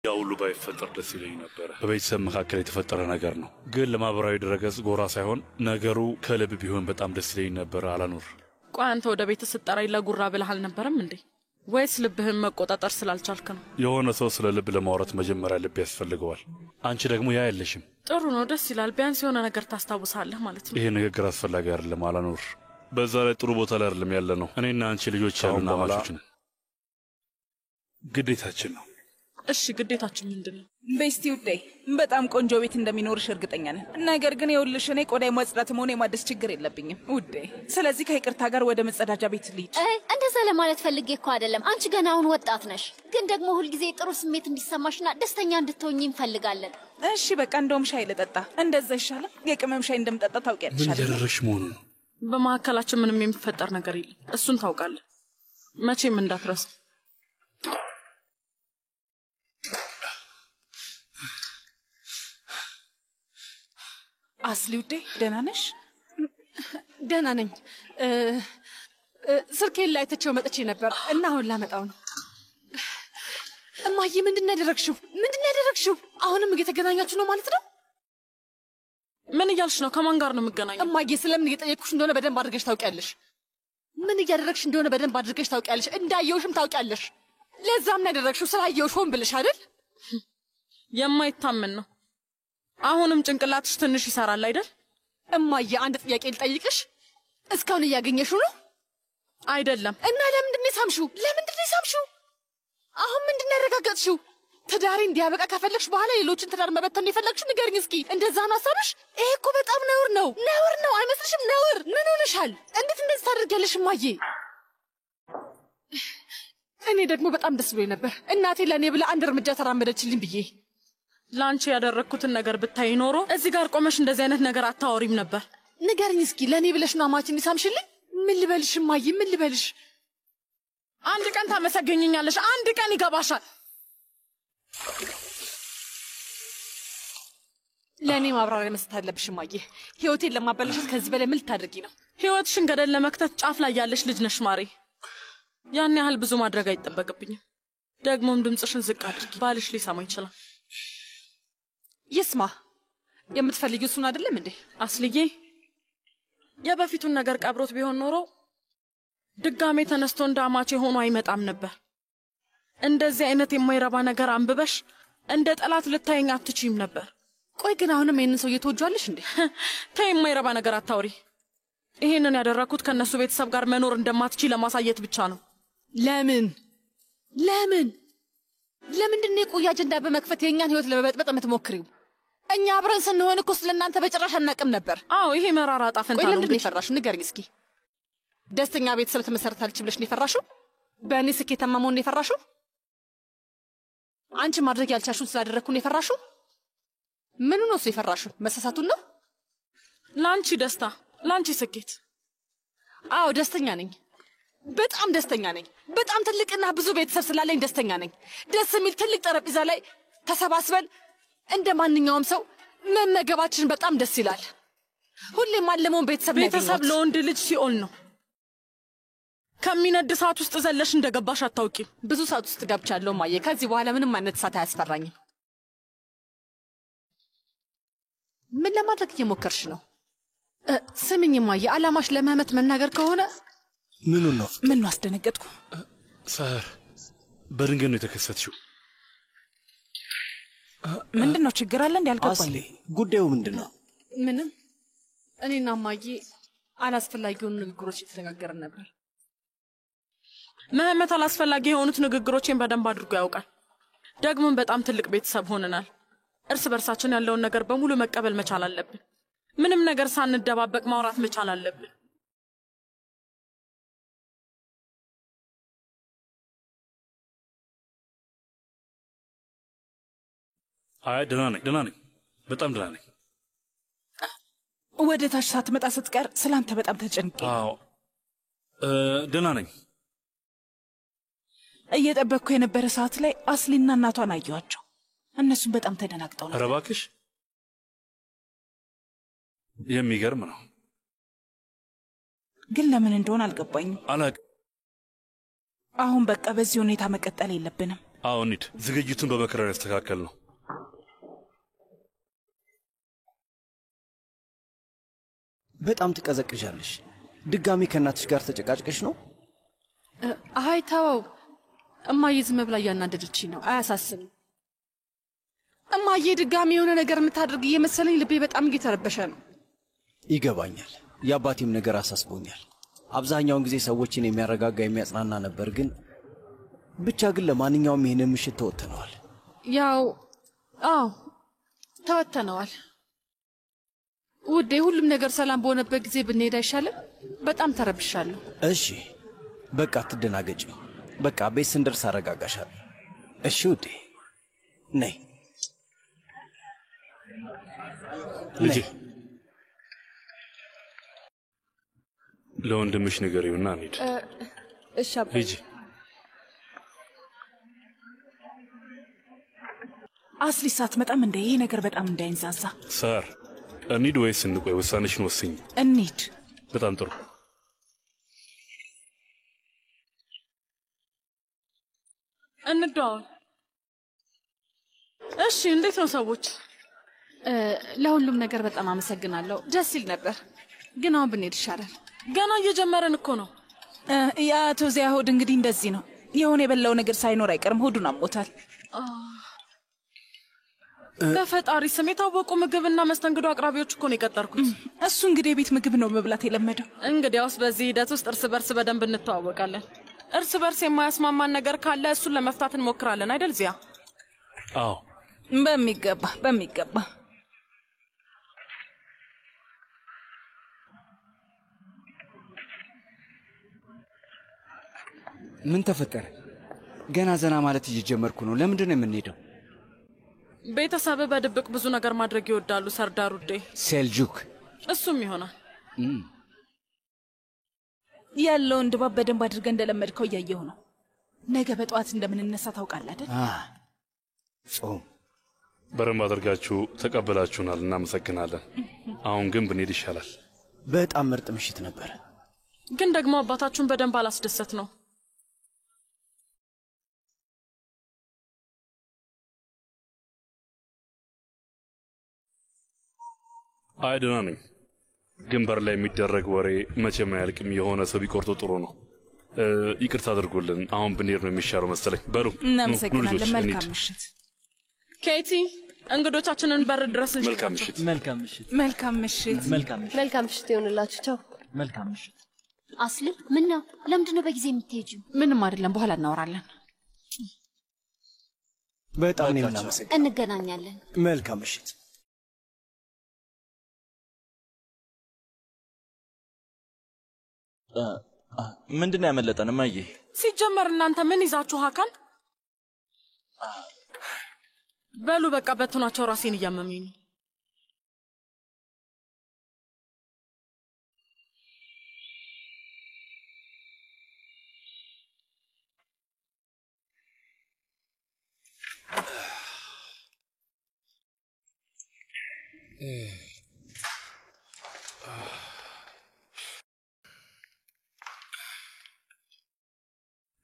ያው ሁሉ ባይፈጠር ደስ ይለኝ ነበር። በቤተሰብ መካከል የተፈጠረ ነገር ነው። ግን ለማህበራዊ ድረገጽ ጎራ ሳይሆን ነገሩ ከልብ ቢሆን በጣም ደስ ይለኝ ነበር። አላኑር ቆይ አንተ ወደ ቤት ስትጠራኝ ለጉራ ብለህ አልነበረም እንዴ? ወይስ ልብህን መቆጣጠር ስላልቻልክ ነው? የሆነ ሰው ስለ ልብ ለማውራት መጀመሪያ ልብ ያስፈልገዋል። አንቺ ደግሞ ያ የለሽም። ጥሩ ነው፣ ደስ ይላል። ቢያንስ የሆነ ነገር ታስታውሳለህ ማለት ነው። ይሄ ንግግር አስፈላጊ አይደለም አላኑር። በዛ ላይ ጥሩ ቦታ ላይ አይደለም ያለ ነው። እኔና አንቺ ልጆች ያሉና ማለች ነን። ግዴታችን ነው። እሺ ግዴታችን ምንድነው? ቤስቲ ውዴ በጣም ቆንጆ ቤት እንደሚኖርሽ እርግጠኛ ነን። ነገር ግን የውልሽ እኔ ቆዳይ ማጽዳትም ሆነ የማደስ ችግር የለብኝም ውዴ። ስለዚህ ከይቅርታ ጋር ወደ መጸዳጃ ቤት ልሂድ። እንደዛ ለማለት ፈልጌ እኮ አይደለም። አንቺ ገና አሁን ወጣት ነሽ። ግን ደግሞ ሁሉ ጊዜ ጥሩ ስሜት እንዲሰማሽና ደስተኛ እንድትሆኚ እንፈልጋለን። እሺ በቃ እንደውም ሻይ ልጠጣ። እንደዛ ይሻላል። የቅመም ሻይ እንደምጠጣ ታውቂያለሽ አይደል? ምን ያደረሽ መሆኑ ነው? በመካከላችን ምንም የሚፈጠር ነገር የለም። እሱን ታውቃለህ። መቼም እንዳትረሳ። አስሊ ውዴ ደህና ነሽ? ደህና ነኝ። ስልኬን ላይ ተቸው መጥቼ ነበር እና አሁን ላመጣው ነው። እማዬ ምንድነው ያደረግሽው? አሁንም እየተገናኛችሁ ነው ማለት ነው? ምን እያልሽ ነው? ከማን ጋር ነው የምገናኘው? እማዬ ስለምን እየጠየቅኩሽ እንደሆነ በደንብ አድርገሽ ታውቂያለሽ። ምን እያደረግሽ እንደሆነ በደንብ አድርገሽ ታውቂያለሽ። እንዳየውሽም ታውቂያለሽ። ለዛም ነው ያደረግሽው። ስላየውሽ ሆን ብለሽ አይደል? የማይታመን ነው። አሁንም ጭንቅላትሽ ትንሽ ይሰራል አይደል? እማዬ አንድ ጥያቄ ልጠይቅሽ። እስካሁን እያገኘሽው ነው? አይደለም። እና ለምንድን ነው የሳምሽው? አሁን ምንድን ነው ያረጋገጥሽው? ትዳሪ እንዲያበቃ ከፈለግሽ በኋላ ሌሎችን ትዳር መበተን የፈለግሽው ንገሪኝ እስኪ። እንደዛ ነው ሐሳብሽ? ይሄ እኮ በጣም ነውር ነው አይመስልሽም? ነውር። ምን ሆነሻል? እንዴት እንደዚህ ታደርጊያለሽ እማዬ? እኔ ደግሞ በጣም ደስ ብሎኝ ነበር እናቴ ለእኔ ብላ አንድ እርምጃ ተራመደችልኝ ብዬ። ላንቺ ያደረኩትን ነገር ብታይ ኖሮ እዚህ ጋር ቆመሽ እንደዚህ አይነት ነገር አታወሪም ነበር። ንገሪኝ እስኪ ለኔ ብለሽ ነው አማችን ይሳምሽልኝ? ምን ልበልሽ እማዬ? ምን ልበልሽ? አንድ ቀን ታመሰገኝኛለሽ፣ አንድ ቀን ይገባሻል። ለኔ ማብራሪያ መስጠት አለብሽ እማዬ። ህይወቴን ለማበላሸት ከዚህ በላይ ምን ልታደርጊ ነው? ህይወትሽን ገደል ለመክተት ጫፍ ላይ ያለሽ ልጅ ነሽ ማሬ። ያን ያህል ብዙ ማድረግ አይጠበቅብኝም። ደግሞም ድምጽሽን ዝቅ አድርጊ፣ ባልሽ ሊሰማ ይችላል። ይስማ። የምትፈልጊው እሱን አይደለም እንዴ? አስልዬ የበፊቱን ነገር ቀብሮት ቢሆን ኖሮ ድጋሜ ተነስቶ እንዳማቼ ሆኖ አይመጣም ነበር። እንደዚህ አይነት የማይረባ ነገር አንብበሽ እንደ ጠላት ልታየኝ አትችይም ነበር። ቆይ ግን አሁንም ይሄንን ሰው እየተወጇለሽ እንዴ? ተይ፣ የማይረባ ነገር አታውሪ። ይሄንን ያደረኩት ከነሱ ቤተሰብ ጋር መኖር እንደማትችይ ለማሳየት ብቻ ነው። ለምንድን ነው የቆየ አጀንዳ በመክፈት የእኛን ህይወት ለመበጥበጥ የምትሞክሪው? እኛ አብረን ስንሆን እኮ ስለእናንተ በጭራሽ አናውቅም ነበር። አዎ ይሄ መራራ ዕጣ ፈንታ ነው። ለምንድን ነው የፈራሽው? ንገሪኝ እስኪ። ደስተኛ ቤተሰብ ትመሰርታለች ብለሽ ነው የፈራሽው? በእኔ ስኬታማ መሆን ነው የፈራሽው? አንቺ ማድረግ ያልቻልሽውን ስላደረግኩ ነው የፈራሽው? ምኑ ነው እሱ የፈራሽው? መሳሳቱን ነው? ላንቺ ደስታ፣ ላንቺ ስኬት። አዎ ደስተኛ ነኝ፣ በጣም ደስተኛ ነኝ። በጣም ትልቅና ብዙ ቤተሰብ ስላለኝ ደስተኛ ነኝ። ደስ የሚል ትልቅ ጠረጴዛ ላይ ተሰባስበን እንደ ማንኛውም ሰው መመገባችን በጣም ደስ ይላል። ሁሌም ማለመውን ቤተሰብ ለወንድ ልጅ ሲኦል ነው። ከሚነድ እሳት ውስጥ ዘለሽ እንደገባሽ አታውቂም። ብዙ እሳት ውስጥ ገብቻለሁ ማየ። ከዚህ በኋላ ምንም አይነት እሳት አያስፈራኝም። ምን ለማድረግ እየሞከርሽ ነው? ስምኝ ማየ፣ አላማሽ ለመህመት መናገር ከሆነ ምኑን ነው? ምን ነው አስደነገጥኩ? ሳር በድንገት ነው የተከሰተችው። ምንድነው? ችግር አለ እንዴ? አልገባኝ። አስሊ ጉዳዩ ምንድነው? ምንም። እኔና ማየ አላስፈላጊውን ንግግሮች እየተነጋገርን ነበር። መህመት አላስፈላጊ የሆኑት ንግግሮችን በደንብ አድርጎ ያውቃል። ደግሞም በጣም ትልቅ ቤተሰብ ሆነናል። እርስ በርሳችን ያለውን ነገር በሙሉ መቀበል መቻል አለብን። ምንም ነገር ሳንደባበቅ ማውራት መቻል አለብን። አይ ደህና ነኝ፣ በጣም ደህና ነኝ። ወደ ታች ሳትመጣ ስትቀር ስላንተ በጣም ተጨንቄ። አዎ ደህና ነኝ። እየጠበቅኩ የነበረ ሰዓት ላይ አስሊና እናቷን አየኋቸው። እነሱም በጣም ተደናግጠው ነበር። ኧረ እባክሽ የሚገርም ነው። ግን ለምን እንደሆነ አልገባኝም። አላውቅም። አሁን በቃ በዚህ ሁኔታ መቀጠል የለብንም። አዎ እንሂድ። ዝግጅቱን በመከራ ያስተካከል ነው። በጣም ትቀዘቅዣለሽ። ድጋሚ ከእናትሽ ጋር ተጨቃጭቀሽ ነው? አይ ተወው። እማዬ ዝም ብላ እያናደደችኝ ነው። አያሳስብም። እማዬ ድጋሚ የሆነ ነገር የምታደርግ እየመሰለኝ ልቤ በጣም እየተረበሸ ነው። ይገባኛል። የአባቴም ነገር አሳስቦኛል። አብዛኛውን ጊዜ ሰዎችን የሚያረጋጋ የሚያጽናና ነበር፣ ግን ብቻ ግን ለማንኛውም ይህንን ምሽት ተወጥተነዋል። ያው አዎ ተወጥተነዋል። ውዴ ሁሉም ነገር ሰላም በሆነበት ጊዜ ብንሄድ አይሻልም? በጣም ተረብሻለሁ። እሺ በቃ አትደናገጪ። በቃ ቤት ስንደርስ አረጋጋሻለሁ። እሺ ውዴ ነይ። ልጄ ለወንድምሽ ንገሪውና እንሂድ። እሺ አባ። ሂጂ። አስሊ ሳትመጣም እንደ ይሄ ነገር በጣም እንዳይንዛዛ። ሳር እንሂድ ወይስ እንቆይ? ውሳኔሽን ወስኝ። እንሂድ። በጣም ጥሩ። እንደዋል። እሺ እንዴት ነው ሰዎች? ለሁሉም ነገር በጣም አመሰግናለሁ። ደስ ይል ነበር፣ ግን አሁን ብንሄድ ይሻላል። ገና እየጀመረን እኮ ነው። የአቶ ዚያ ሆድ እንግዲህ እንደዚህ ነው። የሆነ የበላው ነገር ሳይኖር አይቀርም። ሆዱን አሞታል። በፈጣሪ ስም የታወቁ ምግብና መስተንግዶ አቅራቢዎች እኮ ነው የቀጠርኩት። እሱ እንግዲህ የቤት ምግብ ነው መብላት የለመደው። እንግዲያውስ በዚህ ሂደት ውስጥ እርስ በርስ በደንብ እንተዋወቃለን። እርስ በርስ የማያስማማን ነገር ካለ እሱን ለመፍታት እንሞክራለን አይደል ዚያ? አዎ በሚገባ በሚገባ። ምን ተፈጠረ? ገና ዘና ማለት እየጀመርኩ ነው። ለምንድን ነው የምንሄደው? ቤተሰብ በድብቅ ብዙ ነገር ማድረግ ይወዳሉ ሰርዳር ውዴ። ሴልጁክ እሱም ይሆናል። ያለውን ድባብ በደንብ አድርገህ እንደለመድከው እያየሁ ነው። ነገ በጠዋት እንደምንነሳ ታውቃለህ አይደል? ጾም በደንብ አድርጋችሁ ተቀበላችሁናል፣ እናመሰግናለን። አሁን ግን ብንሄድ ይሻላል። በጣም ምርጥ ምሽት ነበር። ግን ደግሞ አባታችሁን በደንብ አላስደሰት ነው። አይ ደህና ነኝ። ግንባር ላይ የሚደረግ ወሬ መቼም አያልቅም። የሆነ ሰው ቢቆርጦ ጥሩ ነው። ይቅርታ አድርጉልን። አሁን ብንሄድ ነው የሚሻለው መሰለኝ። በሉ እናመሰግናለን። መልካም ምሽት ኬቲ። እንግዶቻችንን በር ድረስ መልካም ምሽት። መልካም ምሽት። መልካም ምሽት። መልካም ምሽት ይሆንላችሁ። ቻው። መልካም ምሽት። አስሊ ምን ነው? ለምንድን ነው በጊዜ የምትሄጂው? ምንም አይደለም፣ በኋላ እናወራለን። በጣም ነው የምናመሰግነው። እንገናኛለን። መልካም ምሽት። ምንድነው ያመለጠን እማዬ? ሲጀመር እናንተ ምን ይዛችሁ ሀካን? በሉ በቃ በትኗቸው፣ ራሴን እያመመኝ ነው።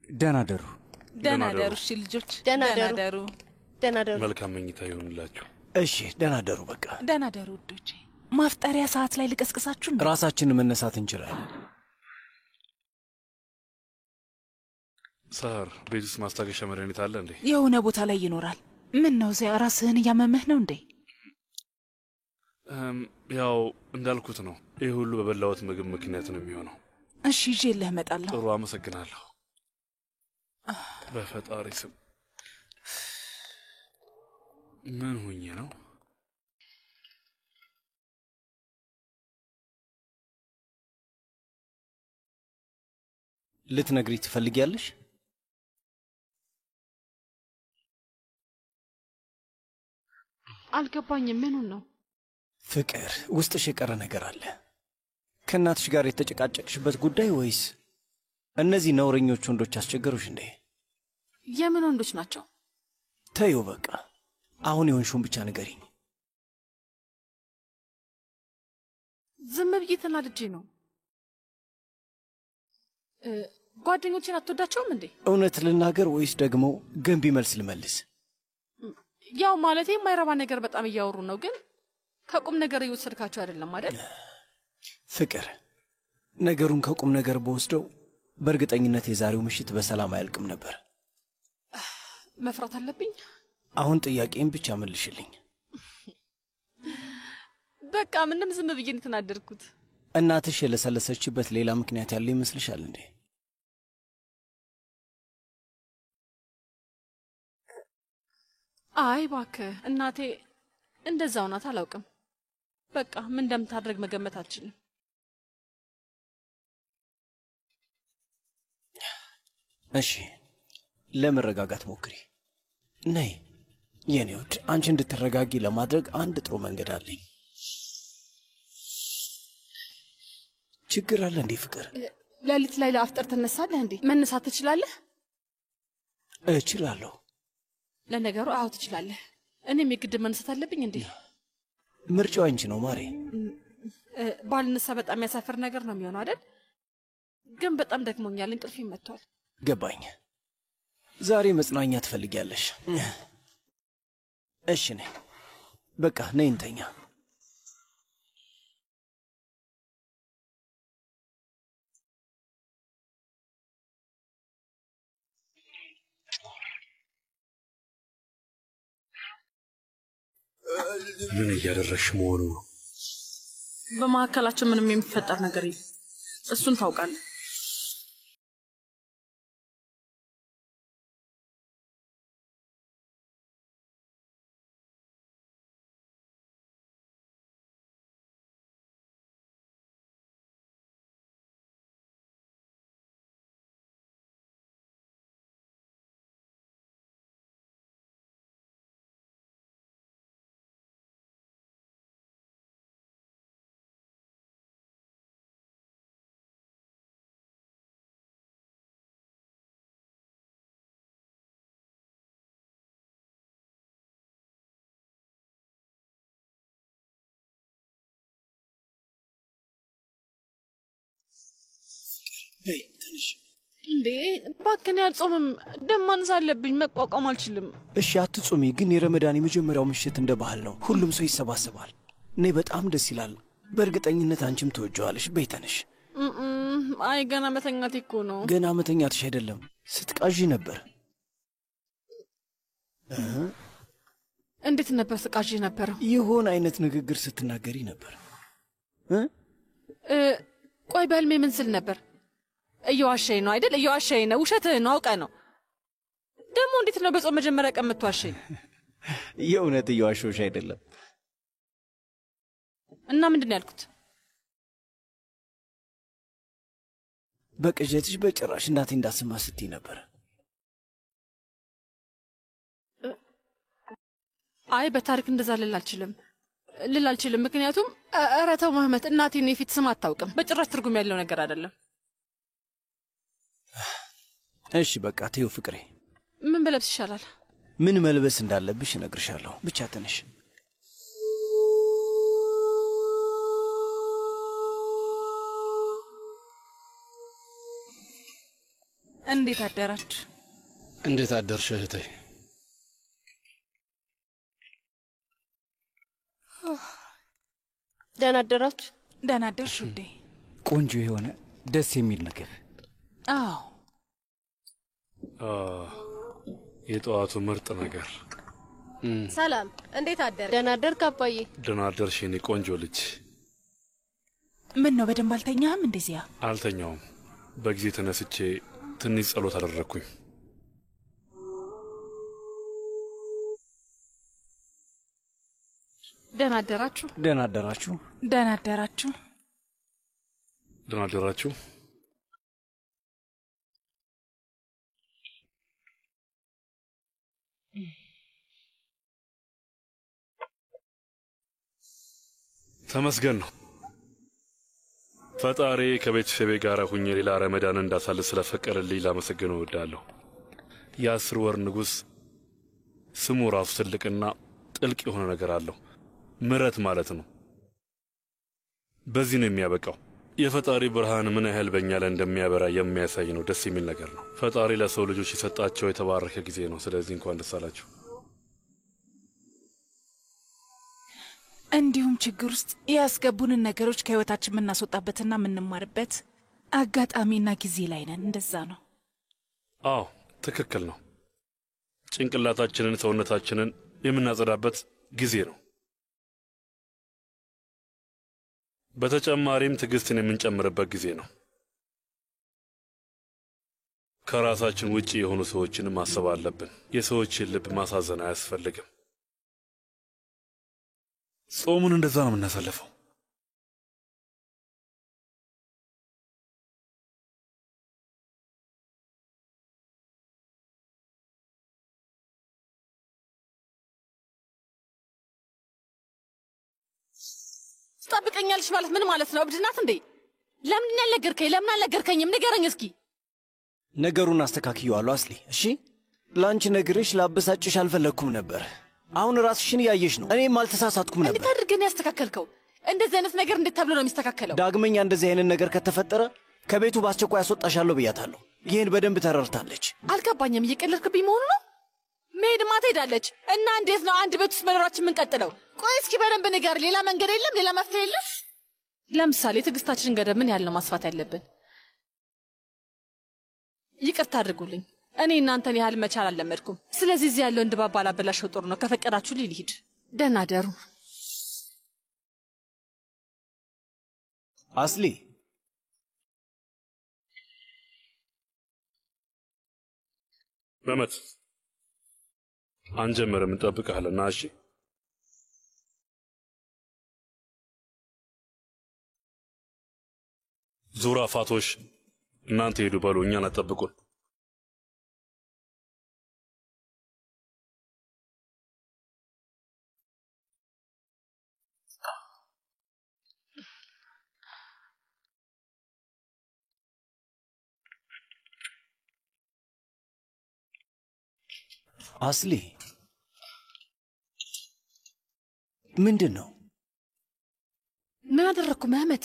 ደህና ደሩ። ደህና ደሩ። እሺ ልጆች ደህና ደሩ። ደህና ደሩ። መልካም መኝታ ይሁንላችሁ። እሺ ደህና ደሩ። በቃ ደህና ደሩ ውዶቼ። ማፍጠሪያ ሰዓት ላይ ልቀስቅሳችሁ ነው? ራሳችንን መነሳት እንችላለን። ሳር ቤት ውስጥ ማስታገሻ መድኃኒት አለ እንዴ? የሆነ ቦታ ላይ ይኖራል። ምን ነው ዚያ፣ ራስህን እያመመህ ነው እንዴ? ያው እንዳልኩት ነው። ይህ ሁሉ በበላሁት ምግብ ምክንያት ነው የሚሆነው። እሺ ይዤልህ እመጣለሁ። ጥሩ አመሰግናለሁ። በፈጣሪ ስም ምን ሆኜ ነው? ልትነግሪ ትፈልጊያለሽ? አልገባኝም። ምኑን ነው? ፍቅር፣ ውስጥሽ የቀረ ነገር አለ። ከእናትሽ ጋር የተጨቃጨቅሽበት ጉዳይ ወይስ እነዚህ ነውረኞች ወንዶች አስቸገሩሽ እንዴ? የምን ወንዶች ናቸው? ተይው በቃ። አሁን የሆንሽውን ብቻ ንገሪኝ። ዝም ብዬ ተናድጄ ነው። ጓደኞችን አትወዳቸውም እንዴ? እውነት ልናገር ወይስ ደግሞ ገንቢ መልስ ልመልስ? ያው ማለቴ የማይረባ ነገር በጣም እያወሩ ነው፣ ግን ከቁም ነገር እየወሰድካቸው አይደለም አይደል? ፍቅር፣ ነገሩን ከቁም ነገር በወስደው በእርግጠኝነት የዛሬው ምሽት በሰላም አያልቅም ነበር። መፍራት አለብኝ? አሁን ጥያቄን ብቻ መልሽልኝ። በቃ ምንም ዝም ብዬ ተናደርኩት። እናትሽ የለሰለሰችበት ሌላ ምክንያት ያለ ይመስልሻል እንዴ? አይ እባክህ እናቴ እንደዛው ናት። አላውቅም። በቃ ምን እንደምታደርግ መገመት አልችልም። እሺ ለመረጋጋት ሞክሪ። ነይ የኔ ውድ፣ አንቺ እንድትረጋጊ ለማድረግ አንድ ጥሩ መንገድ አለኝ። ችግር አለ እንዴ ፍቅር? ሌሊት ላይ ለአፍጠር ትነሳለህ እንዴ? መነሳት ትችላለህ? እችላለሁ። ለነገሩ አዎ ትችላለህ። እኔም የግድ መነሳት አለብኝ እንዴ? ምርጫው አንቺ ነው ማሬ። ባልነሳ በጣም ያሳፈር ነገር ነው የሚሆነው አይደል? ግን በጣም ደክሞኛል፣ እንቅልፌ መጥቷል። ገባኝ። ዛሬ መጽናኛ ትፈልጊያለሽ? እሺ ነይ፣ በቃ ነይ እንተኛ። ምን እያደረግሽ መሆኑ ነው? በመካከላችን ምንም የሚፈጠር ነገር የለም። እሱን ታውቃለህ። እንዴ እባክህ አልጾምም። ደም ማነስ አለብኝ፣ መቋቋም አልችልም። እሺ አትጾሚ፣ ግን የረመዳን የመጀመሪያው ምሽት እንደ ባህል ነው። ሁሉም ሰው ይሰባሰባል። እኔ በጣም ደስ ይላል። በእርግጠኝነት አንቺም ትወጂዋለሽ። በይ ተነሽ። አይ ገና መተኛቴ እኮ ነው። ገና መተኛትሽ አይደለም፣ ስትቃዢ ነበር። እንዴት ነበር ስቃዢ ነበር? የሆነ አይነት ንግግር ስትናገሪ ነበር። ቆይ በህልሜ ምን ስል ነበር? እየዋሸኝ ነው አይደል? እየዋሸኝ ነው። ውሸትህን ነው፣ አውቀህ ነው። ደግሞ እንዴት ነው በጾም መጀመሪያ ቀን የምትዋሸኝ? የእውነት እየዋሸሁሽ አይደለም። እና ምንድን ነው ያልኩት? በቅዠትሽ በጭራሽ እናቴ እንዳስማ ስትይ ነበር። አይ በታሪክ እንደዛ ልል አልችልም። ምክንያቱም ኧረ ተው መህመት፣ እናቴ እኔ ፊት ስም አታውቅም። በጭራሽ ትርጉም ያለው ነገር አይደለም። እሺ በቃ ተይው ፍቅሬ። ምን በለብስ ይሻላል? ምን መልበስ እንዳለብሽ እነግርሻለሁ። ብቻ ተነሽ። እንዴት አደራችሁ? እንዴት አደርሽ እህቴ? ደህና አደራችሁ? ደህና አደርሽ ውዴ። ቆንጆ የሆነ ደስ የሚል ነገር። አዎ የጠዋቱ ምርጥ ነገር። ሰላም፣ እንዴት አደር? ደህና አደርክ አባዬ? ደህና አደርሽ የኔ ቆንጆ ልጅ። ምን ነው በደንብ አልተኛህም? እንደዚያ አልተኛውም። በጊዜ ተነስቼ ትንሽ ጸሎት አደረግኩኝ። ደህና አደራችሁ? ደህና አደራችሁ? ደህና አደራችሁ? ደህና አደራችሁ? ተመስገን ነው ፈጣሪ ከቤተሰቤ ጋር ሁኜ ሌላ ረመዳን እንዳሳልፍ ስለፈቀደልኝ ላመሰግነው እወዳለሁ። የ10 ወር ንጉሥ ስሙ ራሱ ትልቅና ጥልቅ የሆነ ነገር አለው። ምሕረት ማለት ነው። በዚህ ነው የሚያበቃው። የፈጣሪ ብርሃን ምን ያህል በእኛ ላይ እንደሚያበራ የሚያሳይ ነው። ደስ የሚል ነገር ነው። ፈጣሪ ለሰው ልጆች የሰጣቸው የተባረከ ጊዜ ነው። ስለዚህ እንኳን ደስ አላችሁ። እንዲሁም ችግር ውስጥ ያስገቡንን ነገሮች ከህይወታችን የምናስወጣበትና የምንማርበት አጋጣሚና ጊዜ ላይ ነን። እንደዛ ነው። አዎ ትክክል ነው። ጭንቅላታችንን፣ ሰውነታችንን የምናጸዳበት ጊዜ ነው። በተጨማሪም ትዕግስትን የምንጨምርበት ጊዜ ነው። ከራሳችን ውጪ የሆኑ ሰዎችን ማሰብ አለብን። የሰዎችን ልብ ማሳዘን አያስፈልግም። ጾሙን እንደዛ ነው የምናሳልፈው። ትጠብቀኛለሽ ማለት ምን ማለት ነው? እብድ ናት እንዴ? ለምን ያልነገርከኝ? ለምን አልነገርከኝም? ንገረኝ እስኪ። ነገሩን አስተካክየዋለሁ አስሊ። እሺ ላንቺ ነግሬሽ ላበሳጭሽ አልፈለግኩም ነበር። አሁን ራስሽን እያየሽ ነው። እኔም አልተሳሳትኩም ነበር። እንዴት አድርገህ ነው ያስተካከልከው? እንደዚህ አይነት ነገር እንዴት ተብሎ ነው የሚስተካከለው? ዳግመኛ እንደዚህ አይነት ነገር ከተፈጠረ ከቤቱ በአስቸኳይ ያስወጣሻለሁ ብያታለሁ። ይህን በደንብ ተረድታለች። አልገባኝም። እየቀለድክብኝ መሆኑ ነው? መሄድማ ትሄዳለች እና እንዴት ነው አንድ ቤት ውስጥ መኖራችን የምንቀጥለው? ቆይ እስኪ በደንብ ንገር። ሌላ መንገድ የለም? ሌላ መፍትሄ የለም? ለምሳሌ ትዕግስታችንን ገደብ ምን ያህል ነው ማስፋት ያለብን? ይቅርታ አድርጉልኝ። እኔ እናንተን ያህል መቻል አልለመድኩም። ስለዚህ እዚህ ያለውን ድባብ ባላበላሸው ጥሩ ነው። ከፈቀዳችሁ ልሂድ። ደህና ደሩ። አስሊ መመት አንጀምርም፣ እንጠብቅሃለን። እሺ ዙራ ፋቶሽ እናንተ ሄዱ በሉ፣ እኛን አጠብቁን። አስሊ ምንድን ነው? ምን አደረግኩ መህመት?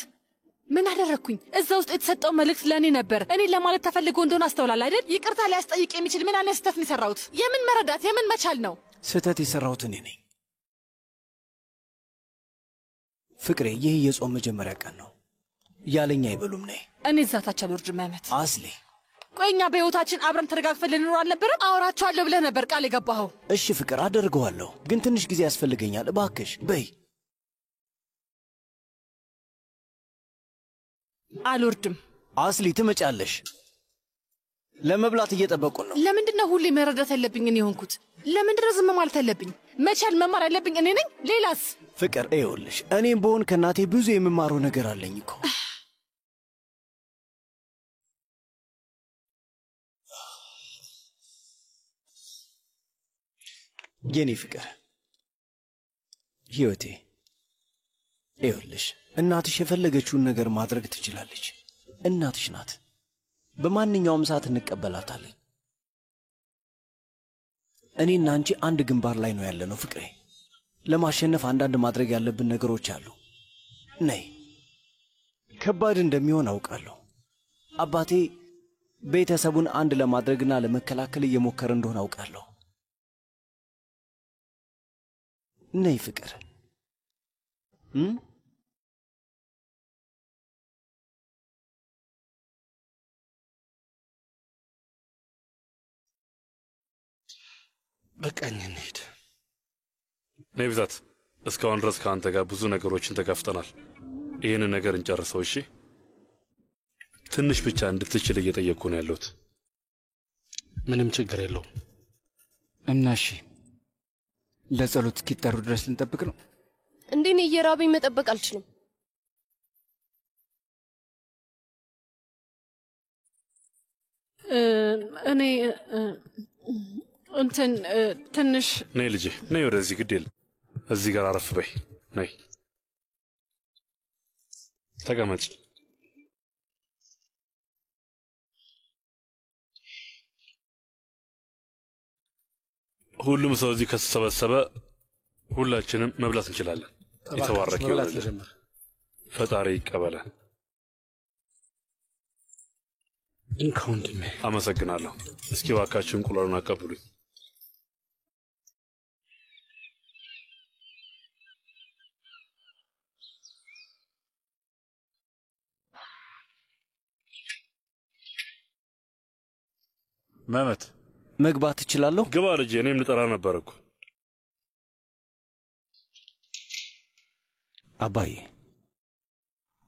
ምን አደረግኩኝ? እዛ ውስጥ የተሰጠው መልእክት ለእኔ ነበር። እኔ ለማለት ተፈልጎ እንደሆነ አስተውላል አይደል? ይቅርታ ሊያስጠይቅ የሚችል ምን አይነት ስህተት ነው የሰራሁት? የምን መረዳት የምን መቻል ነው? ስህተት የሰራሁት እኔ ነኝ ፍቅሬ። ይህ የጾም መጀመሪያ ቀን ነው። ያለኛ አይበሉም። ነይ። እኔ እዛ ታች አልወርድም መህመት። አስሊ ቆይ እኛ በሕይወታችን አብረን ተረጋግፈን ልንኖር አልነበረም? አወራቸዋለሁ ብለህ ነበር ቃል የገባኸው። እሺ ፍቅር አደርገዋለሁ፣ ግን ትንሽ ጊዜ ያስፈልገኛል። እባክሽ በይ። አልወርድም። አስሊ ትመጫለሽ። ለመብላት እየጠበቁን ነው። ለምንድን ነው ሁሌ መረዳት ያለብኝ እኔ የሆንኩት? ለምንድን ነው ዝም ማለት ያለብኝ? መቻል መማር ያለብኝ እኔ ነኝ? ሌላስ? ፍቅር ይኸውልሽ፣ እኔም በሆን ከእናቴ ብዙ የምማረው ነገር አለኝ እኮ። የኔ ፍቅር ሕይወቴ፣ ይኸውልሽ እናትሽ የፈለገችውን ነገር ማድረግ ትችላለች። እናትሽ ናት። በማንኛውም ሰዓት እንቀበላታለን። እኔና አንቺ አንድ ግንባር ላይ ነው ያለነው ፍቅሬ። ለማሸነፍ አንዳንድ ማድረግ ያለብን ነገሮች አሉ። ነይ። ከባድ እንደሚሆን አውቃለሁ። አባቴ ቤተሰቡን አንድ ለማድረግና ለመከላከል እየሞከረ እንደሆነ አውቃለሁ። ነይ ፍቅር። በቃኝ፣ እንሂድ። ነይ ብዛት፣ እስካሁን ድረስ ከአንተ ጋር ብዙ ነገሮችን ተጋፍጠናል። ይህንን ነገር እንጨርሰው እሺ? ትንሽ ብቻ እንድትችል እየጠየቅኩ ነው ያለሁት። ምንም ችግር የለውም። እና እሺ ለጸሎት እስኪጠሩ ድረስ ልንጠብቅ ነው? እንዴ እኔ እየራበኝ መጠበቅ አልችልም። እኔ እንትን ትንሽ ነይ ልጄ፣ ነይ ወደዚህ። ግድ የለም እዚህ ጋር አረፍ በይ። ነይ ተቀመጭ። ሁሉም ሰው እዚህ ከተሰበሰበ ሁላችንም መብላት እንችላለን። የተባረከ ይሁን። ፈጣሪ ይቀበላል። እንካ ወንድሜ። አመሰግናለሁ። እስኪ እባካችሁ እንቁላሉን አቀብሉኝ። መመት መግባት እችላለሁ? ግባ ልጄ፣ እኔም ልጠራ ነበር እኮ። አባዬ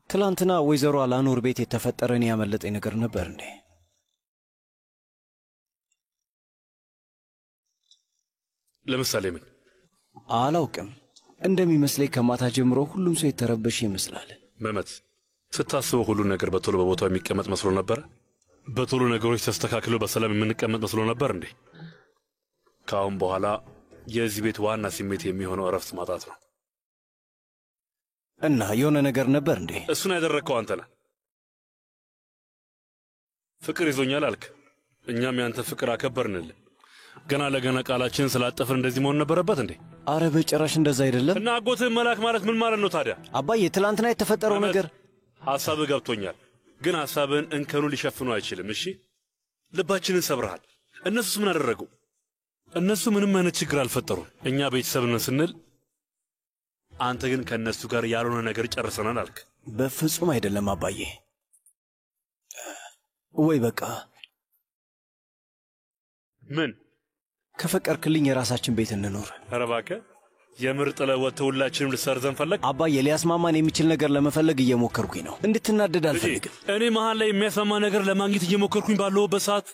ትላንትና ወይዘሮ አላኑር ቤት የተፈጠረን ያመለጠኝ ነገር ነበር እንዴ? ለምሳሌ ምን? አላውቅም። እንደሚመስለኝ ከማታ ጀምሮ ሁሉም ሰው የተረበሽ ይመስላል። መመት ስታስበው ሁሉ ነገር በቶሎ በቦታው የሚቀመጥ መስሎ ነበር? በቶሎ ነገሮች ተስተካክለው በሰላም የምንቀመጥ መስሎ ነበር እንዴ? ከአሁን በኋላ የዚህ ቤት ዋና ስሜት የሚሆነው እረፍት ማጣት ነው። እና የሆነ ነገር ነበር እንዴ? እሱን ያደረግከው አንተ ነህ። ፍቅር ይዞኛል አልክ፣ እኛም ያንተ ፍቅር አከበርንልህ። ገና ለገና ቃላችንን ስላጠፍን እንደዚህ መሆን ነበረበት እንዴ? አረ በጭራሽ እንደዛ አይደለም። እና አጎትህን መላክ ማለት ምን ማለት ነው ታዲያ? አባዬ ትላንትና የተፈጠረው ነገር ሐሳብህ ገብቶኛል፣ ግን ሐሳብህን እንከኑ ሊሸፍኑ አይችልም። እሺ ልባችንን ሰብረሃል። እነሱስ ምን አደረጉ? እነሱ ምንም አይነት ችግር አልፈጠሩም። እኛ ቤተሰብ ነን ስንል አንተ ግን ከእነሱ ጋር ያልሆነ ነገር ጨርሰናል አልክ። በፍጹም አይደለም አባዬ። ወይ በቃ ምን ከፈቀርክልኝ የራሳችን ቤት እንኖር። ኧረ እባክህ የምር ጥለህ ወጥተህ ሁላችንም ልትሰርዘን ፈለግ? አባዬ ሊያስማማን የሚችል ነገር ለመፈለግ እየሞከርኩኝ ነው። እንድትናደድ አልፈልግም። እኔ መሃል ላይ የሚያስማማ ነገር ለማግኘት እየሞከርኩኝ ባለሁበት ሰዓት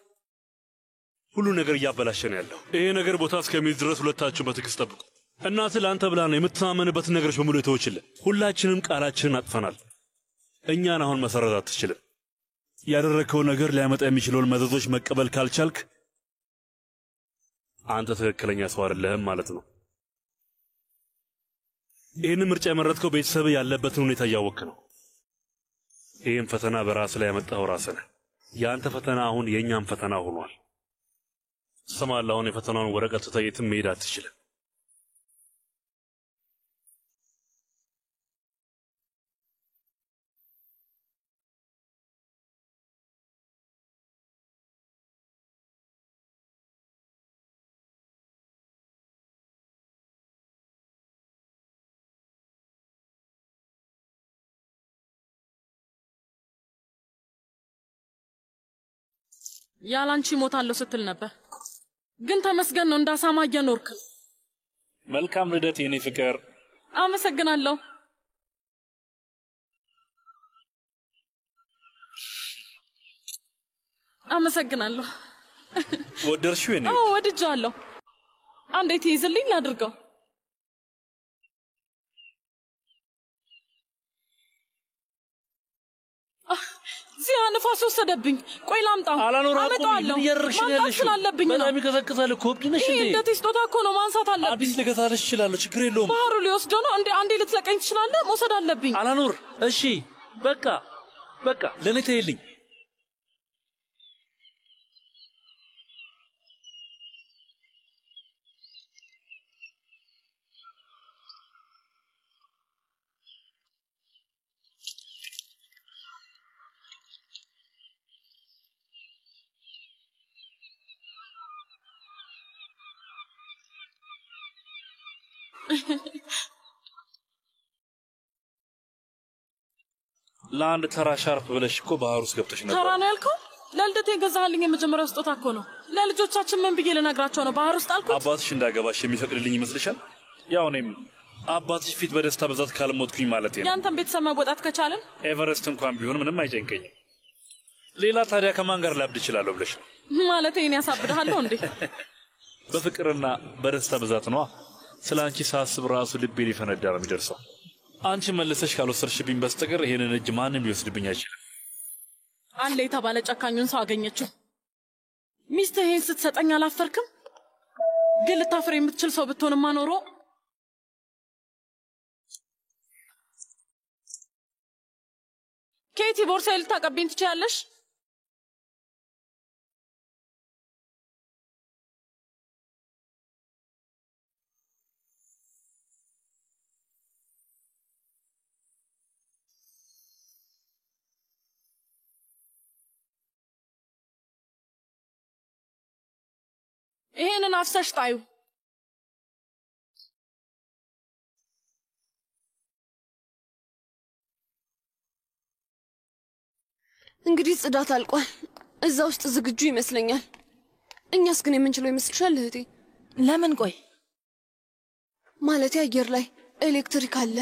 ሁሉ ነገር እያበላሸ ነው ያለው። ይሄ ነገር ቦታ እስከሚይዝ ድረስ ሁለታችሁን በትዕግስት ጠብቁ። እናትህ ለአንተ ብላ ነው የምትተማመንበትን ነገሮች በሙሉ የተወችልህ። ሁላችንም ቃላችንን አጥፈናል። እኛን አሁን መሰረት አትችልም። ያደረግከው ነገር ሊያመጣ የሚችለውን መዘዞች መቀበል ካልቻልክ አንተ ትክክለኛ ሰው አይደለህም ማለት ነው። ይህንን ምርጫ የመረጥከው ቤተሰብ ያለበትን ሁኔታ እያወቅህ ነው። ይህም ፈተና በራስህ ላይ ያመጣኸው ራስህ ነህ። የአንተ ፈተና አሁን የእኛም ፈተና ሆኗል። ትሰማለህ? አሁን የፈተናውን ወረቀት ትተህ የትም መሄድ አትችልም። ያላንቺ ሞታለሁ ስትል ነበር፣ ግን ተመስገን ነው እንዳሳማ እየኖርክ። መልካም ልደት የኔ ፍቅር። አመሰግናለሁ። አመሰግናለሁ። ወደድሽው? የኔ አዎ ወድጃለሁ። አንዴ ትይዝልኝ ላድርገው። ዚያ ንፋስ ወሰደብኝ። ቆይ ላምጣው። አመጣዋለሁ። ማንሳት ስላለብኝ ነው። በጣም ይቀዘቅዛል እኮ። እብድ ነሽ እንዴ? እንደ ስጦታ እኮ ነው፣ ማንሳት አለብኝ። አዲስ ልገዛልሽ እችላለሁ፣ ችግር የለውም። ባህሩ ሊወስደው ነው እንዴ? አንዴ ልትለቀኝ ትችላለህ? መውሰድ አለብኝ። አላኑር፣ እሺ በቃ ለኔ ተይልኝ። ለአንድ ተራ ሻርፕ ብለሽ እኮ ባህር ውስጥ ገብተሽ ነበር። ተራ ነው ያልከው? ለልደቴ የገዛህልኝ የመጀመሪያው ስጦታ እኮ ነው። ለልጆቻችን ምን ብዬ ልነግራቸው ነው? ባህር ውስጥ አልኩት። አባትሽ እንዳገባሽ የሚፈቅድልኝ ይመስልሻል? ያው እኔም አባትሽ ፊት በደስታ ብዛት ካልሞትኩኝ ማለት ነው። ያንተን ቤተሰብ መወጣት ከቻልን ኤቨረስት እንኳን ቢሆን ምንም አይጨንቀኝም። ሌላ ታዲያ ከማን ጋር ላብድ እችላለሁ ብለሽ ነው? ማለት እኔ ያሳብድሃለሁ እንዴ? በፍቅርና በደስታ ብዛት ነዋ። ስለ አንቺ ሳስብ ራሱ ልቤ ሊፈነዳ ነው የሚደርሰው። አንቺ መልሰሽ ካልወሰድሽብኝ በስተቀር ይሄንን እጅ ማንም ሊወስድብኝ አይችልም። አለ የተባለ ጨካኙን ሰው አገኘችው። ሚስትህ ይሄን ስትሰጠኝ አላፈርክም? ግን ልታፍር የምትችል ሰው ብትሆንማ ኖሮ ኬቲ ቦርሳዬ ልታቀብኝ ትችያለሽ? ይሄንን አፍሰሽ ጣዩ። እንግዲህ ጽዳት አልቋል። እዛ ውስጥ ዝግጁ ይመስለኛል። እኛስ ግን የምንችለው ይመስልሻል እህቴ? ለምን? ቆይ ማለት አየር ላይ ኤሌክትሪክ አለ።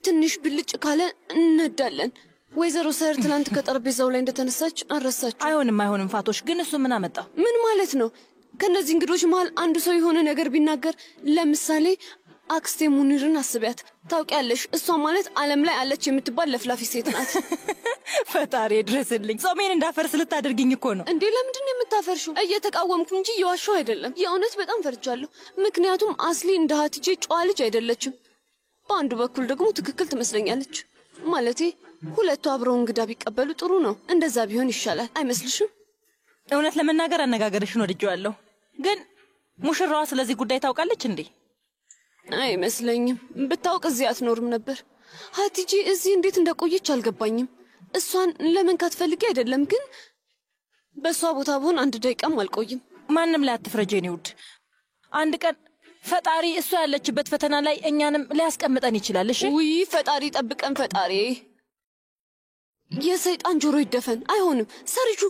ትንሽ ብልጭ ካለ እንነዳለን። ወይዘሮ ሰር ትናንት ከጠረጴዛው ላይ እንደተነሳች አረሳችሁ። አይሆንም ፋቶሽ። ግን እሱ ምን አመጣው? ምን ማለት ነው? ከነዚህ እንግዶች መሃል አንዱ ሰው የሆነ ነገር ቢናገር፣ ለምሳሌ አክስቴ ሙኒርን አስቢያት። ታውቂያለሽ፣ እሷ ማለት ዓለም ላይ አለች የምትባል ለፍላፊ ሴት ናት። ፈጣሪ ድረስልኝ። ጾሜን እንዳፈርስ ልታደርግኝ እኮ ነው እንዴ? ለምንድን ነው የምታፈርሺው? እየተቃወምኩ እንጂ እየዋሸሁ አይደለም። የእውነት በጣም ፈርቻለሁ። ምክንያቱም አስሊ እንደ ሀቲጄ ጨዋ ልጅ አይደለችም። በአንዱ በኩል ደግሞ ትክክል ትመስለኛለች። ማለቴ ሁለቱ አብረው እንግዳ ቢቀበሉ ጥሩ ነው። እንደዛ ቢሆን ይሻላል አይመስልሽም? እውነት ለመናገር አነጋገርሽን ወድጄዋለሁ። ግን ሙሽራዋ ስለዚህ ጉዳይ ታውቃለች እንዴ? አይመስለኝም። ብታውቅ እዚህ አትኖርም ነበር። ሀቲጄ እዚህ እንዴት እንደቆየች አልገባኝም። እሷን ለመንካት ፈልጌ አይደለም፣ ግን በእሷ ቦታ ብሆን 1 ደቂቃም አልቆይም። ማንም ላይ አትፍረጂ የኔ ውድ። አንድ ቀን ፈጣሪ እሷ ያለችበት ፈተና ላይ እኛንም ሊያስቀምጠን ይችላል። እሺ? ውይ ፈጣሪ ጠብቀን። ፈጣሪ የሰይጣን ጆሮ ይደፈን። አይሆንም። ሰርጁ።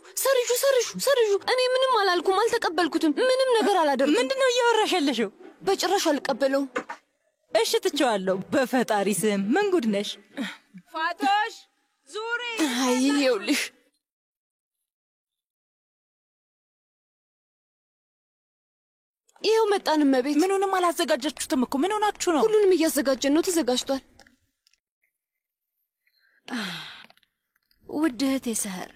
እኔ ምንም አላልኩም፣ አልተቀበልኩትም። ምንም ነገር አላደርኩም። ምንድነው እያወራሽ ያለሽው? በጭራሽ አልቀበለውም። እሺ ትቼዋለሁ። በፈጣሪ ስም ምን ጉድ ነሽ? ፋቶሽ ዙሪ። አይ ይኸውልሽ፣ ይኸው መጣን። እመቤት፣ ምኑንም አላዘጋጃችሁትም እኮ። ምን ሆናችሁ ነው? ሁሉንም እያዘጋጀን ነው። ተዘጋጅቷል። ውድ እህቴ ሰህር፣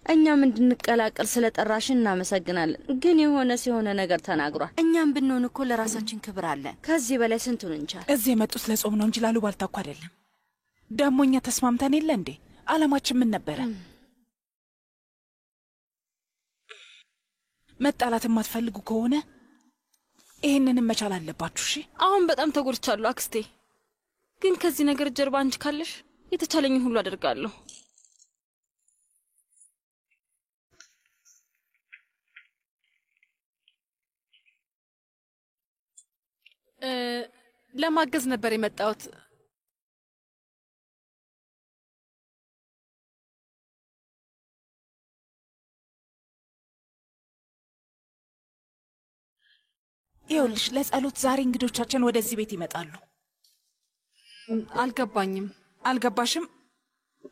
እኛም እንድንቀላቀል ስለጠራሽን እናመሰግናለን። ግን የሆነ ነገር ተናግሯል። እኛም ብንሆን እኮ ለራሳችን ክብር አለን። ከዚህ በላይ ስንቱን እንቻል? እዚህ የመጡት ለጾም ነው እንጂ ላሉባልታ እኮ አይደለም። ደግሞ እኛ ተስማምተን የለ እንዴ? ዓላማችን ምን ነበረ? መጣላት የማትፈልጉ ከሆነ ይህንንም መቻል አለባችሁ። እሺ? አሁን በጣም ተጎድቻለሁ አክስቴ። ግን ከዚህ ነገር ጀርባ አንቺ ካለሽ የተቻለኝን ሁሉ አደርጋለሁ። ለማገዝ ነበር የመጣሁት። ይኸውልሽ፣ ለጸሎት ዛሬ እንግዶቻችን ወደዚህ ቤት ይመጣሉ። አልገባኝም። አልገባሽም?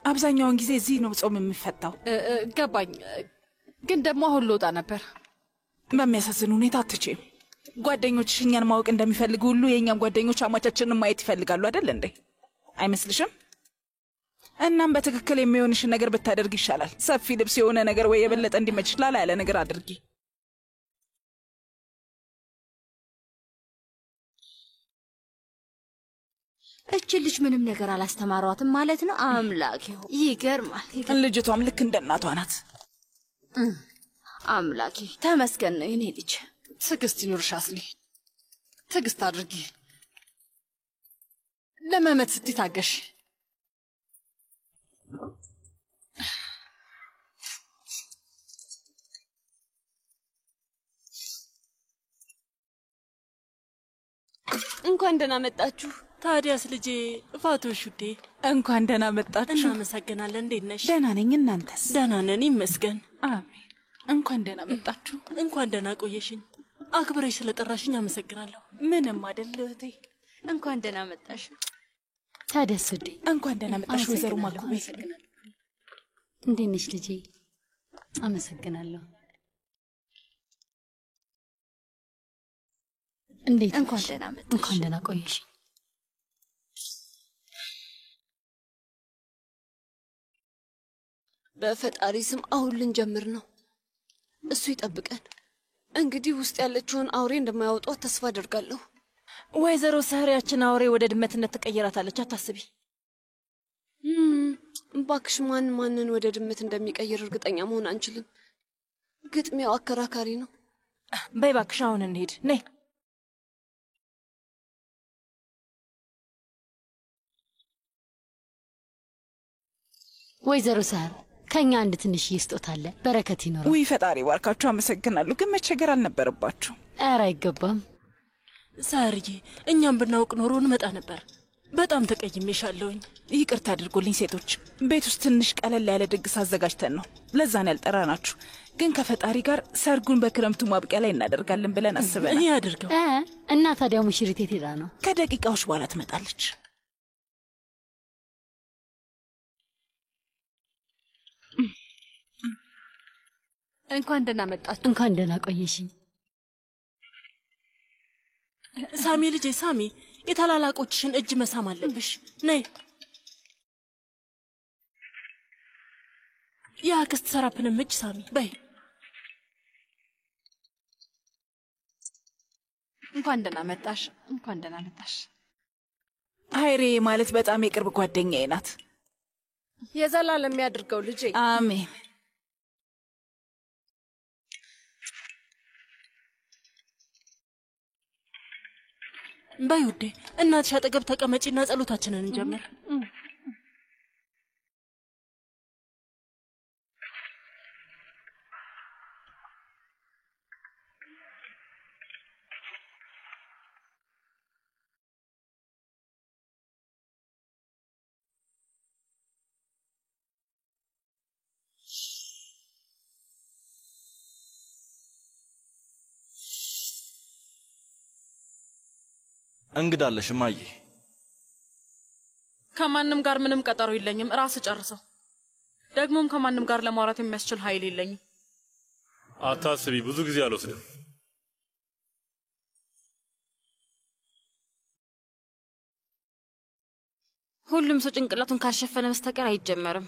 አብዛኛውን ጊዜ እዚህ ነው ጾም የሚፈታው። ገባኝ። ግን ደግሞ አሁን ልወጣ ነበር። በሚያሳዝን ሁኔታ አትችይም። ጓደኞችሽ እኛን ማወቅ እንደሚፈልጉ ሁሉ የእኛም ጓደኞች አማቻችንን ማየት ይፈልጋሉ አይደል እንዴ? አይመስልሽም? እናም በትክክል የሚሆንሽን ነገር ብታደርግ ይሻላል። ሰፊ ልብስ የሆነ ነገር ወይ የበለጠ እንዲመችሽ ላላ ያለ ነገር አድርጊ። እች ልጅ ምንም ነገር አላስተማሯትም ማለት ነው። አምላኬ ይገርማል። ልጅቷም ልክ እንደ እናቷ ናት። አምላኬ ተመስገን ነው የኔ ልጅ። ትዕግስት ይኑርሽ አስሊ። ትዕግስት አድርጊ። ለመመት ስትታገሽ እንኳን ደህና መጣችሁ። ታዲያስ ልጄ ፋቶሽ ውዴ፣ እንኳን ደህና መጣችሁ። እናመሰግናለን። እንዴት ነሽ? ደህና ነኝ። እናንተስ? ደህና ነን ይመስገን። አሜን። እንኳን ደህና መጣችሁ። እንኳን ደህና ቆየሽኝ። አክብረሽ ስለጠራሽኝ አመሰግናለሁ። ምንም አይደል እህቴ። እንኳን ደህና መጣሽ። ታዲያስ ውዴ፣ እንኳን ደህና መጣሽ ወይዘሮ ማኩቤ። እንዴት ነሽ ልጄ? አመሰግናለሁ። እንዴት? እንኳን ደህና መጣሽ። እንኳን ደህና ቆየሽ። በፈጣሪ ስም አሁን ልንጀምር ነው። እሱ ይጠብቀን። እንግዲህ ውስጥ ያለችውን አውሬ እንደማያወጧት ተስፋ አደርጋለሁ። ወይዘሮ ሰህሪያችን አውሬ ወደ ድመትነት ትቀይራታለች፣ አታስቢ። ባክሽ፣ ማንን ወደ ድመት እንደሚቀይር እርግጠኛ መሆን አንችልም። ግጥሚያው አከራካሪ ነው። በይ ባክሽ፣ አሁን እንሂድ። ነይ። ወይዘሮ ሰህር ከኛ አንድ ትንሽ ይስጦታለ በረከት ይኖር። ውይ ፈጣሪ ባርካችሁ አመሰግናለሁ። ግን መቸገር አልነበረባችሁ። ኧረ አይገባም። ሳርዬ እኛም ብናውቅ ኖሮ እንመጣ ነበር። በጣም ተቀይሜሻለሁኝ። ይቅርታ አድርጎልኝ ሴቶች። ቤት ውስጥ ትንሽ ቀለል ያለ ድግስ አዘጋጅተን ነው ለዛን ያልጠራናችሁ። ግን ከፈጣሪ ጋር ሰርጉን በክረምቱ ማብቂያ ላይ እናደርጋለን ብለን አስበናል። እኔ አድርገው እና ታዲያ ሙሽሪት የት ሄዳ ነው? ከደቂቃዎች በኋላ ትመጣለች። እንኳን ደህና መጣችሁ። እንኳን ደህና ቆየሽኝ። ሳሚ ልጄ ሳሚ፣ የታላላቆችሽን እጅ መሳም አለብሽ። ነይ። የአክስት ሰራፕንም እጅ ሳሚ በይ። እንኳን ደህና መጣሽ። እንኳን ደህና መጣሽ። ሀይሬ ማለት በጣም የቅርብ ጓደኛዬ ናት። የዘላለም የሚያድርገው ልጄ። አሜን። በይ ውዴ፣ እናትሽ አጠገብ ተቀመጪና ጸሎታችንን እንጀምር። እንግዳለሽ እማዬ። ከማንም ጋር ምንም ቀጠሮ የለኝም። ራስ ጨርሰው። ደግሞም ከማንም ጋር ለማውራት የሚያስችል ኃይል የለኝም። አታስቢ፣ ብዙ ጊዜ አልወስድም። ሁሉም ሰው ጭንቅላቱን ካሸፈነ በስተቀር አይጀመርም።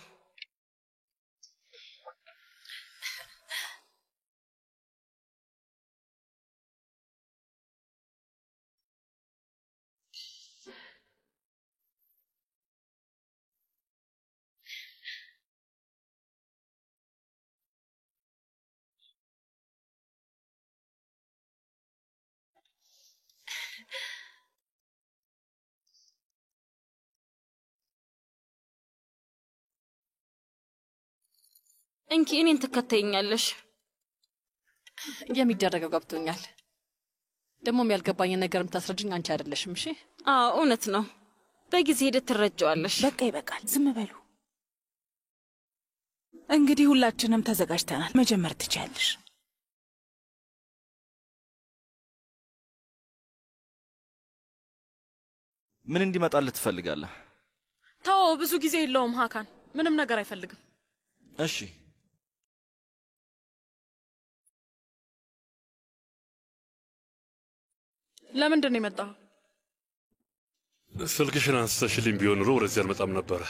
እንኪ እኔን ትከተይኛለሽ። የሚደረገው ገብቶኛል። ደግሞም ያልገባኝ ነገር የምታስረጅኝ አንቺ አይደለሽም። እሺ? አዎ እውነት ነው። በጊዜ ሂደት ትረጃዋለሽ። በቃ ይበቃል፣ ዝም በሉ። እንግዲህ ሁላችንም ተዘጋጅተናል። መጀመር ትችያለሽ። ምን እንዲመጣልህ ትፈልጋለህ? ተው፣ ብዙ ጊዜ የለውም ሀካን። ምንም ነገር አይፈልግም። እሺ ለምንድን ነው የመጣው? ስልክሽን አንስተሽልኝ ቢሆን ኖሮ ወደዚህ አልመጣም ነበረ።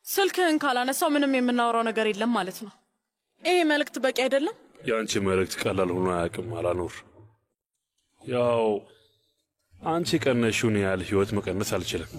ስልክህን ካላነሳው ምንም የምናወራው ነገር የለም ማለት ነው። ይሄ መልእክት በቂ አይደለም? የአንቺ መልእክት ቀላል ሆኖ አያውቅም አላኖር። ያው አንቺ ቀነሽውን ያህል ህይወት መቀነስ አልችልም።